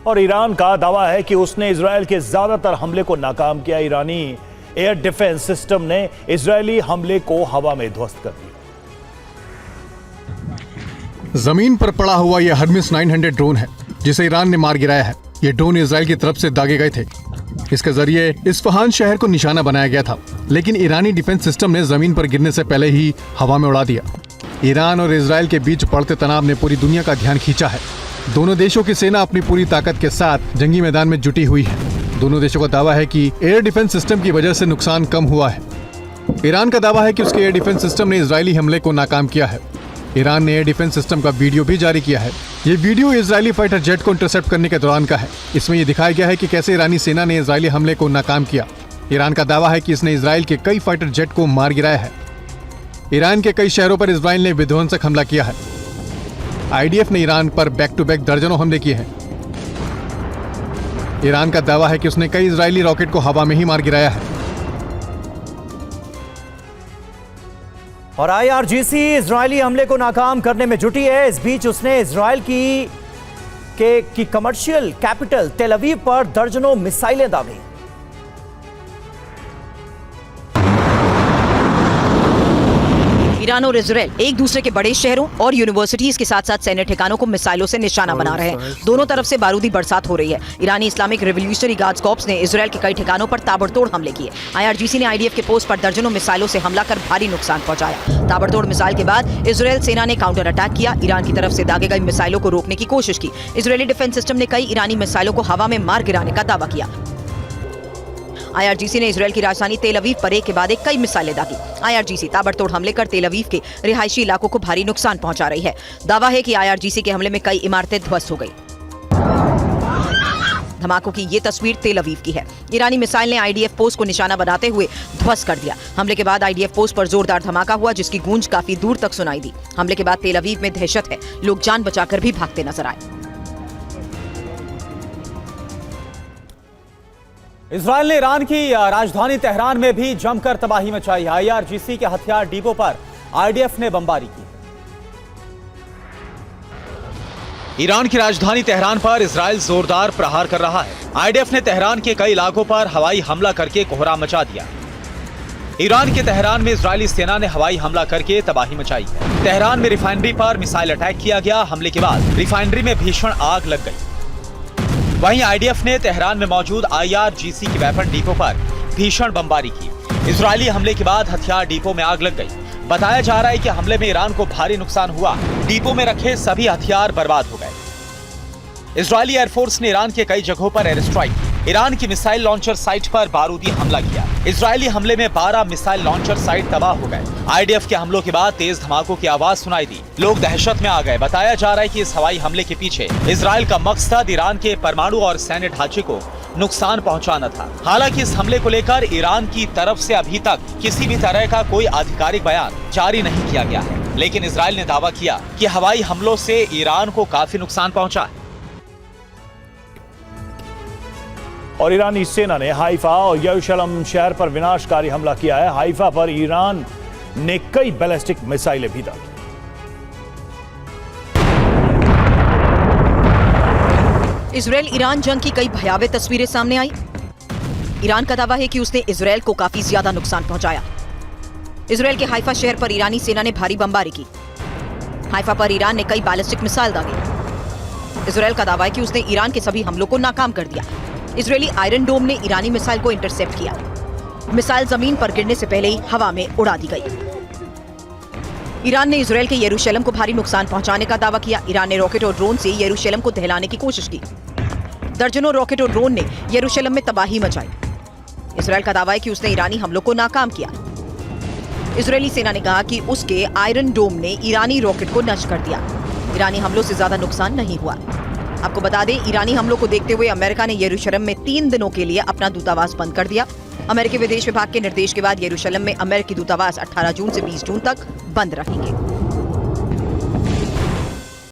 और ईरान का दावा है कि उसने इजराइल के ज्यादातर हमले को नाकाम किया। ईरानी एयर डिफेंस सिस्टम ने इजरायली हमले को हवा में ध्वस्त कर दिया। जमीन पर पड़ा हुआ यह हर्मिस 900 ड्रोन है जिसे ईरान ने मार गिराया है। ये ड्रोन इजराइल की तरफ से दागे गए थे। इसके जरिए इस्फहान शहर को निशाना बनाया गया था, लेकिन ईरानी डिफेंस सिस्टम ने जमीन पर गिरने से पहले ही हवा में उड़ा दिया। ईरान और इजराइल के बीच बढ़ते तनाव ने पूरी दुनिया का ध्यान खींचा है। दोनों देशों की सेना अपनी पूरी ताकत के साथ जंगी मैदान में जुटी हुई है। दोनों देशों का दावा है कि एयर डिफेंस सिस्टम की वजह से नुकसान कम हुआ है। ईरान का दावा है कि उसके एयर डिफेंस सिस्टम ने इजरायली हमले को नाकाम किया है। ईरान ने एयर डिफेंस सिस्टम का वीडियो भी जारी किया है। ये वीडियो इजरायली फाइटर जेट को इंटरसेप्ट करने के दौरान का है। इसमें यह दिखाया गया है कि कैसे ईरानी सेना ने इजरायली हमले को नाकाम किया। ईरान का दावा है कि इसने इजराइल के कई फाइटर जेट को मार गिराया है। ईरान के कई शहरों पर इजराइल ने विध्वंसक हमला किया है। आईडीएफ ने ईरान पर बैक टू बैक दर्जनों हमले किए हैं। ईरान का दावा है कि उसने कई इजरायली रॉकेट को हवा में ही मार गिराया है। और आईआरजीसी इजरायली हमले को नाकाम करने में जुटी है। इस बीच उसने इजराइल की कमर्शियल कैपिटल तेल अवीव पर दर्जनों मिसाइलें दागी। ईरान और इजराइल एक दूसरे के बड़े शहरों और यूनिवर्सिटीज के साथ साथ सैन्य ठिकानों को मिसाइलों से निशाना बना रहे हैं। दोनों तरफ से बारूदी बरसात हो रही है। ईरानी इस्लामिक रिवोल्यूशनरी गार्ड्स कॉर्प्स ने इजराइल के कई ठिकानों पर ताबड़तोड़ हमले किए। आईआरजीसी ने आईडीएफ के पोस्ट पर दर्जनों मिसाइलों से हमला कर भारी नुकसान पहुंचाया। ताबड़तोड़ मिसाइल के बाद इजराइल सेना ने काउंटर अटैक किया। ईरान की तरफ से दागे गई मिसाइलों को रोकने की कोशिश की। इजरायली डिफेंस सिस्टम ने कई ईरानी मिसाइलों को हवा में मार गिराने का दावा किया। आईआरजीसी ने इजराइल की राजधानी तेल अवीव पर एक के बाद एक कई मिसाइलें दागी। आईआरजीसी ताबड़तोड़ हमले कर तेल अवीव के रिहायशी इलाकों को भारी नुकसान पहुंचा रही है। दावा है कि आईआरजीसी के हमले में कई इमारतें ध्वस्त हो गई। धमाकों की ये तस्वीर तेल अवीव की है। ईरानी मिसाइल ने आईडीएफ पोस्ट को निशाना बनाते हुए ध्वस्त कर दिया। हमले के बाद आईडीएफ पोस्ट पर जोरदार धमाका हुआ जिसकी गूंज काफी दूर तक सुनाई दी। हमले के बाद तेल अवीव में दहशत है। लोग जान बचाकर भी भागते नजर आए। इजराइल ने ईरान की राजधानी तेहरान में भी जमकर तबाही मचाई। आईआरजीसी के हथियार डिपो पर आईडीएफ ने बमबारी की। ईरान की राजधानी तेहरान पर इजराइल जोरदार प्रहार कर रहा है। आईडीएफ ने तेहरान के कई इलाकों पर हवाई हमला करके कोहराम मचा दिया। ईरान के तेहरान में इजरायली सेना ने हवाई हमला करके तबाही मचाई है। तेहरान में रिफाइनरी पर मिसाइल अटैक किया गया। हमले के बाद रिफाइनरी में भीषण आग लग गई। वहीं आईडीएफ ने तेहरान में मौजूद आईआरजीसी की वेपन डिपो पर भीषण बमबारी की। इजरायली हमले के बाद हथियार डिपो में आग लग गई। बताया जा रहा है कि हमले में ईरान को भारी नुकसान हुआ। डिपो में रखे सभी हथियार बर्बाद हो गए। इजरायली एयरफोर्स ने ईरान के कई जगहों पर एयर स्ट्राइक की। ईरान की मिसाइल लॉन्चर साइट पर बारूदी हमला किया। इजरायली हमले में 12 मिसाइल लॉन्चर साइट तबाह हो गए। आईडीएफ के हमलों के बाद तेज धमाकों की आवाज सुनाई दी। लोग दहशत में आ गए। बताया जा रहा है कि इस हवाई हमले के पीछे इजराइल का मकसद ईरान के परमाणु और सैन्य ढांचे को नुकसान पहुंचाना था। हालांकि इस हमले को लेकर ईरान की तरफ से अभी तक किसी भी तरह का कोई आधिकारिक बयान जारी नहीं किया गया है, लेकिन इजराइल ने दावा किया कि हवाई हमलों से ईरान को काफी नुकसान पहुंचा है। और ईरानी सेना ने हाइफा और यरूशलेम शहर पर विनाशकारी हमला किया है। हाइफा पर ईरान ने कई बैलिस्टिक मिसाइलें भी दागी। इजराइल ईरान जंग की कई भयावह तस्वीरें सामने आई। ईरान का दावा है कि उसने इजराइल को काफी ज्यादा नुकसान पहुंचाया। इजराइल के हाइफा शहर पर ईरानी सेना ने भारी बमबारी की। हाइफा पर ईरान ने कई बैलिस्टिक मिसाइल दागी। इजराइल का दावा है कि उसने ईरान के सभी हमलों को नाकाम कर दिया। इजरायली आयरन डोम ने ईरानी मिसाइल को इंटरसेप्ट किया। मिसाइल जमीन पर गिरने से पहले ही हवा में उड़ा दी गई। ईरान ने इजराइल के यरूशलेम को भारी नुकसान पहुंचाने का दावा किया। ईरान ने रॉकेट और ड्रोन से यरूशलेम को दहलाने की कोशिश की। दर्जनों रॉकेट और ड्रोन ने यरूशलेम में तबाही मचाई। इजराइल का दावा है कि उसने ईरानी हमलों को नाकाम किया। इजरायली सेना ने कहा कि उसके आयरन डोम ने ईरानी रॉकेट को नष्ट कर दिया। ईरानी हमलों से ज्यादा नुकसान नहीं हुआ। आपको बता दें, ईरानी हमलों को देखते हुए अमेरिका ने यरूशलेम में 3 दिनों के लिए अपना दूतावास बंद कर दिया। अमेरिकी विदेश विभाग के निर्देश के बाद यरूशलेम में अमेरिकी दूतावास 18 जून से 20 जून तक बंद रहेंगे।